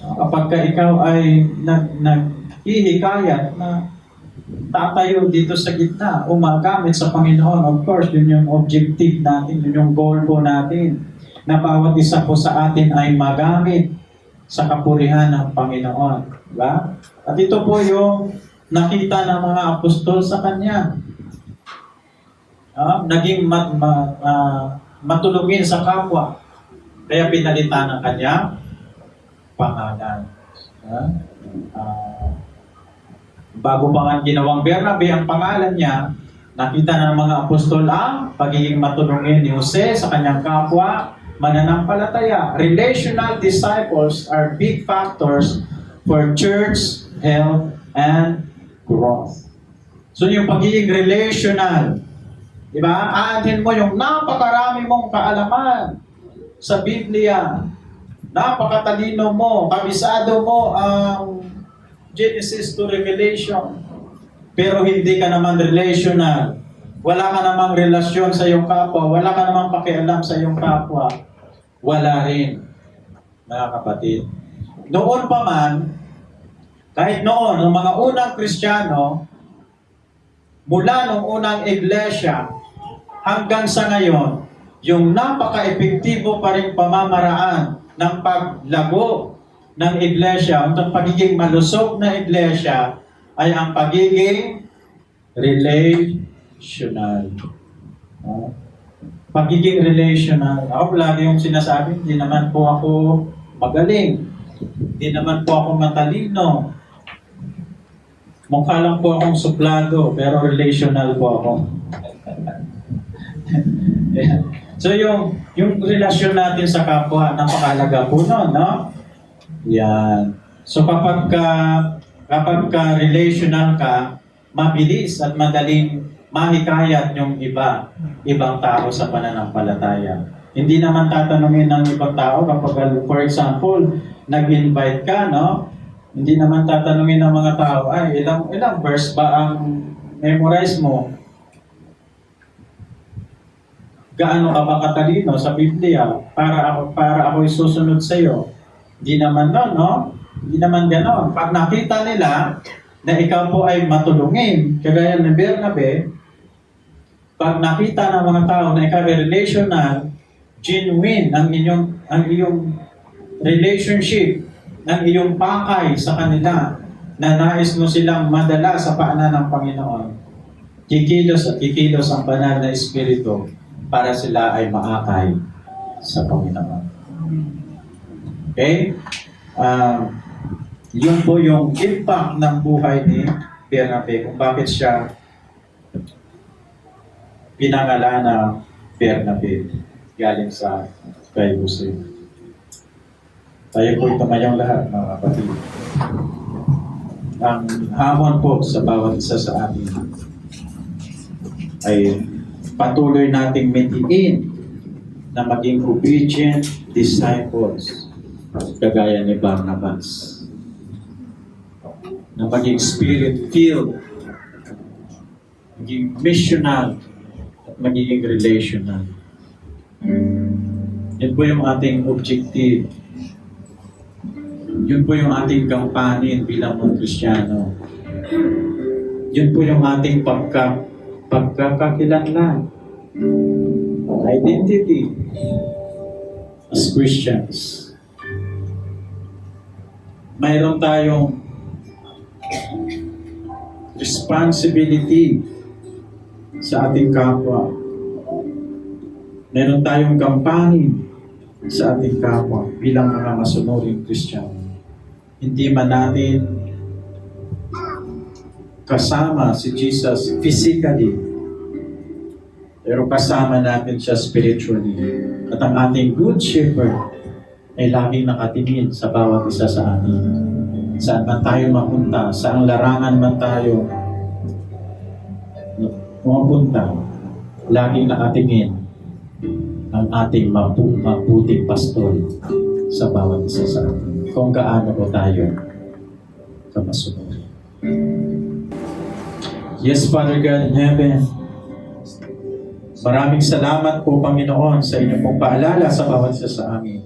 Kapag ikaw ay naghihikayat na tatayo dito sa gitna, umagamit sa Panginoon, of course, yun yung objective natin, yun yung goal po natin, na bawat isa po sa atin ay magamit sa kapurihan ng Panginoon. Diba? At ito po yung nakita ng mga apostol sa Kanya. Naging matulungin sa kapwa. Kaya pinalitan ng Kanya pangalan. Bago pa nga ginawang Bernabe ang pangalan niya, nakita ng mga apostol ang pagiging matulungin ni Jose sa kanyang kapwa, mananampalataya. Relational disciples are big factors for church health and growth. So yung pagiging relational, di ba? Aanhin mo yung napakarami mong kaalaman sa Biblia. Napakatalino mo, kabisado mo ang Genesis to Revelation. Pero hindi ka naman relational. Wala ka namang relasyon sa iyong kapwa. Wala ka namang pakialam sa iyong kapwa. Wala rin, mga kapatid. Noon pa man, kahit noon, ng mga unang Kristiyano, mula nung unang iglesia, hanggang sa ngayon, yung napaka-epektibo pa rin pamamaraan ng paglago ng iglesia, ang pagiging malusog na iglesia, ay ang pagiging relational. Pagiging relational. Ako lagi yung sinasabi, hindi naman po ako magaling. Hindi naman po ako matalino. Mukha lang po akong suplado, pero relational po ako. So yung relasyon natin sa kapwa, napakalaga po nun, no? Yan. So kapag ka relational ka, mabilis at madaling mahikayat yung ibang tao sa pananampalataya. Hindi naman tatanungin ng ibang tao kapag, for example, nag-invite ka, no? Hindi naman tatanungin ng mga tao, ay, ilang verse ba ang memorize mo? Gaano ka ba katalino sa Biblia para ako isusunod sa iyo? Hindi naman noon, no? Hindi naman ganoon. Pag nakita nila na ikaw po ay matulungin, kagaya ni Bernabe, pag nakita ng mga tao na ikaw ay relational, genuine ang iyong relationship, ng iyong pakay sa kanila, na nais mo silang madala sa paanan ng Panginoon, kikilos at kikilos ang banal na Espiritu para sila ay maakay sa Panginoon. Okay? Yun po yung impact ng buhay ni Bernabe, kung bakit siya pinangalan na Bernabe galing sa kay Jose. Tayo po tumayong lahat, mga kapatid. Ang hamon po sa bawat isa sa atin ay patuloy nating maintain na maging obedient disciples kagaya ni Barnabas, na maging spirit-filled, maging missional, at magiging relational. Yun po yung ating objective. Yun po yung ating kampanin bilang mga Kristiyano. Yun po yung ating pagkakakilanlan. Identity as Christians. Mayroon tayong responsibility sa ating kapwa. Mayroon tayong kampanin sa ating kapwa bilang mga masunuring Kristiyano. Hindi man natin kasama si Jesus physically, Pero kasama natin siya spiritually. At ang ating good shepherd ay laging nakatingin sa bawat isa sa atin. Saan man tayo mapunta, saang larangan man tayo mapunta, laging nakatingin ang ating mabuting pastor sa bawat isa sa atin. Kung gaano po tayo kamasunod. Yes, Father God in heaven, maraming salamat po, Panginoon, sa inyong pong paalala sa bawat isa sa amin.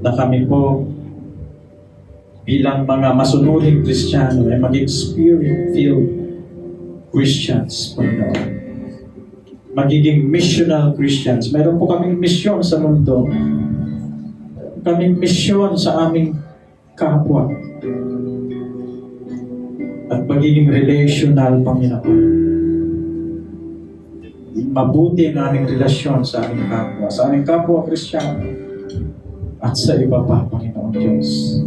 Na kami po bilang mga masunuring Kristiyano ay maging spirit-filled Christians, Panginoon. Magiging missional Christians. Mayroon po kaming misyon sa mundo. Kaming misyon sa aming kapwa. At magiging relational, Panginoon. Mabuti ang aming relasyon sa aming kapwa. Sa aming kapwa Kristiyano. At sa iba pa, Panginoon Diyos.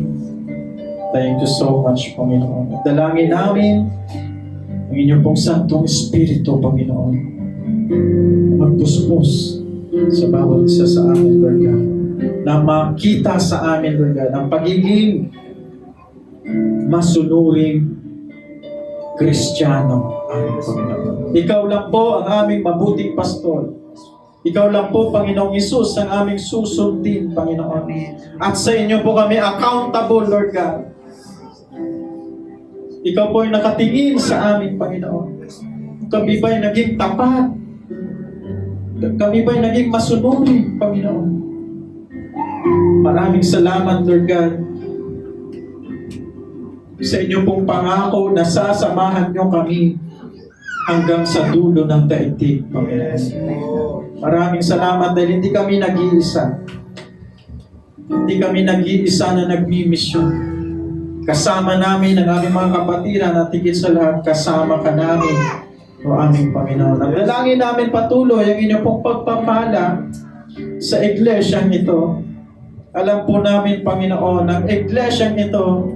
Thank you so much, Panginoon. At dalangin namin ang inyong pong Santong Espiritu, Panginoon. Magpuspos sa bawat isa sa amin, Lord God. Na makita sa amin, Lord God, ang pagiging masunuring Kristiyano, aming Panginoon. Ikaw lang po ang aming mabuting pastor. Ikaw lang po, Panginoong Isus, ang aming susundin, Panginoon. At sa inyo po kami accountable, Lord God. Ikaw po ay nakatingin sa amin, Panginoon. Kami ba'y naging tapat? Kami ba'y naging masunurin, Panginoon? Maraming salamat, Lord God, sa inyo pong pangako na sasamahan nyo kami hanggang sa dulo ng daigdig, Panginoon. Maraming salamat dahil hindi kami nag-iisa. Hindi kami nag-iisa na nagmi-mission. Kasama namin ang aming mga kapatiran at higit sa lahat, kasama ka namin, o aming Panginoon. Ang dalangin namin patuloy ang inyong pong pagpapala sa iglesyang ito. Alam po namin, Panginoon, ang iglesyang ito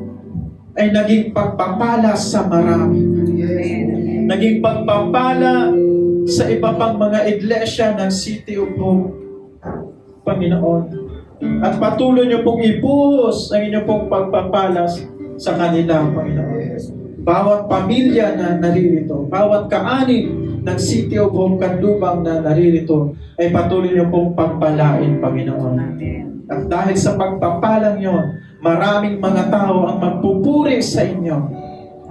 ay naging pagpapala sa marami. Naging pagpapala sa iba pang mga iglesia ng City of Hope, Panginoon. At patuloy niyo pong ibuhos ang inyong pong pagpapala sa kanila, Panginoon. Bawat pamilya na naririto, bawat kaani ng City of Hope Kanlubang na naririto, ay patuloy niyo pong pagpalain, Panginoon. At dahil sa pagpapalang yon, maraming mga tao ang magpupuri sa inyo.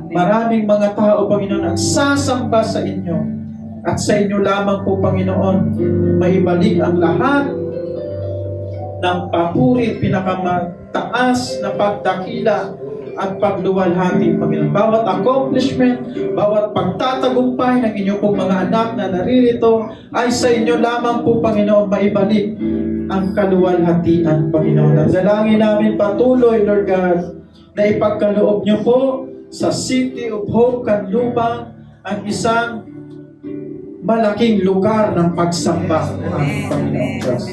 Maraming mga tao, Panginoon, ang sasamba sa inyo. At sa inyo lamang po, Panginoon, maibalik ang lahat ng papuri, pinakamataas na pagdakila at pagluwalhati, Panginoon. Bawat accomplishment, bawat pagtatagumpay ng inyong pong mga anak na naririto, ay sa inyo lamang po, Panginoon, maibalik ang kaluwalhatian, Panginoon. At dalangin namin patuloy, Lord God, na ipagkaloob niyo po sa City of Hope Kanlubang ang isang malaking lugar ng pagsamba, aming Panginoon Diyos.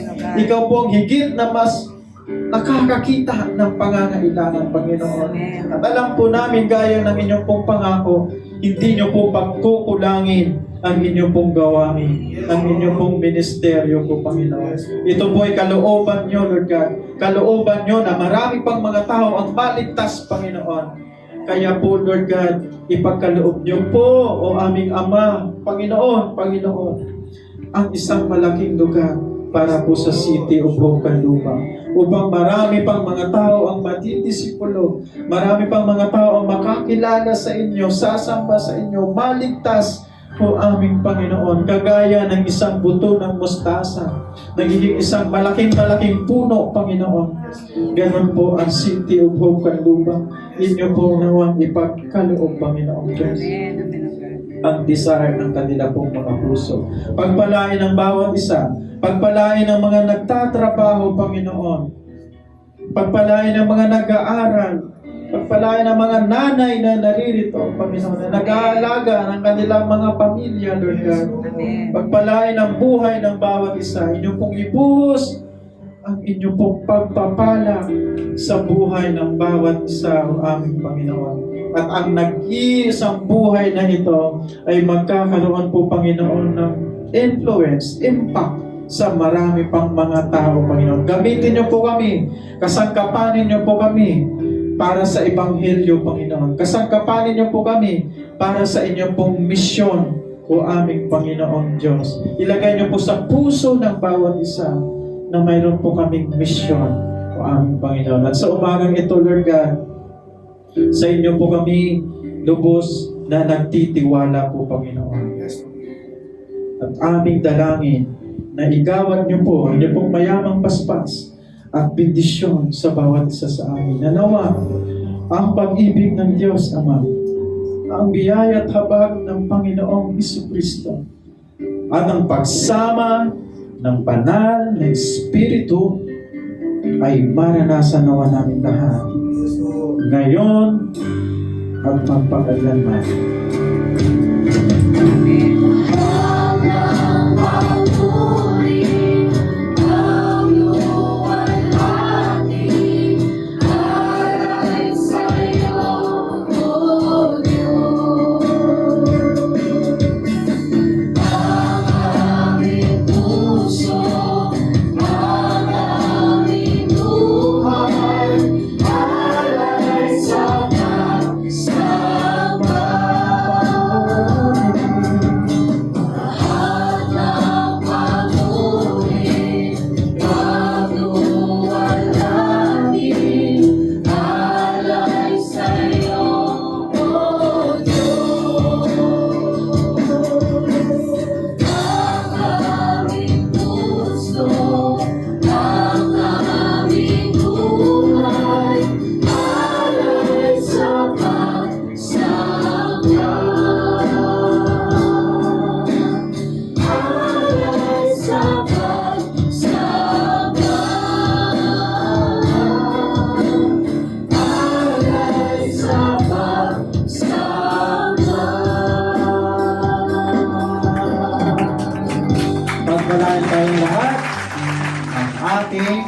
Ikaw po ang higit na mas nakakakita ng pangangailangan, Panginoon. At alam po namin, gaya ng inyong pong pangako, hindi nyo po pagkukulangin ang inyong pong gawain, ang inyong pong ministeryo po, Panginoon. Ito po ay kalooban nyo, Lord God. Kalooban nyo na marami pang mga tao ang maligtas, Panginoon. Kaya po, Lord God, ipagkaloob niyo po, o aming Ama, Panginoon, ang isang malaking lugar para po sa City of Hope Kanlubang, upang marami pang mga tao ang matitisipulo, marami pang mga tao ang makakilala sa inyo, sasamba sa inyo, maligtas po aming Panginoon, kagaya ng isang buto ng mustasa, nagiging isang malaking puno, Panginoon. Ganon po ang City of Hope Kanlubang. Inyo po nawang ipagkaloob, Panginoon Diyos, ang desire ng kanila pong mga puso. Pagpalain ang bawat isa. Pagpalain ang mga nagtatrabaho, Panginoon. Pagpalain ang mga nag-aaral. Pagpalain ang mga nanay na naririto, Panginoon, na nag-aalaga ng kanilang mga pamilya, Lord God. Pagpalain ang buhay ng bawat isa. Inyong pong ibuhos ang inyong pong pagpapala sa buhay ng bawat isa, o aming Panginoon. at ang nag-iisang buhay na ito ay magkakaroon po, Panginoon, ng influence, impact sa marami pang mga tao, Panginoon. Gamitin niyo po kami, kasangkapanin niyo po kami para sa Ebanghelyo, Panginoon. Kasangkapanin niyo po kami para sa inyong pong misyon, o aming Panginoong Diyos. Ilagay niyo po sa puso ng bawat isa na mayroon po kaming misyon, o aming Panginoon. At sa umagang ito, Lord God, sa inyo po kami lubos na nagtitiwala po, Panginoon. At aming dalangin na igawad niyo po ang inyong pong mayamang paspas at bendisyon sa bawat isa sa amin. Nanawa ang pag-ibig ng Diyos Ama, ang biyaya at habag ng Panginoong Jesucristo, at ang pagsama ng banal na Espiritu ay maranasan nawa namin lahat ngayon at magpakailanman. Pagpalaan tayong lahat ang ating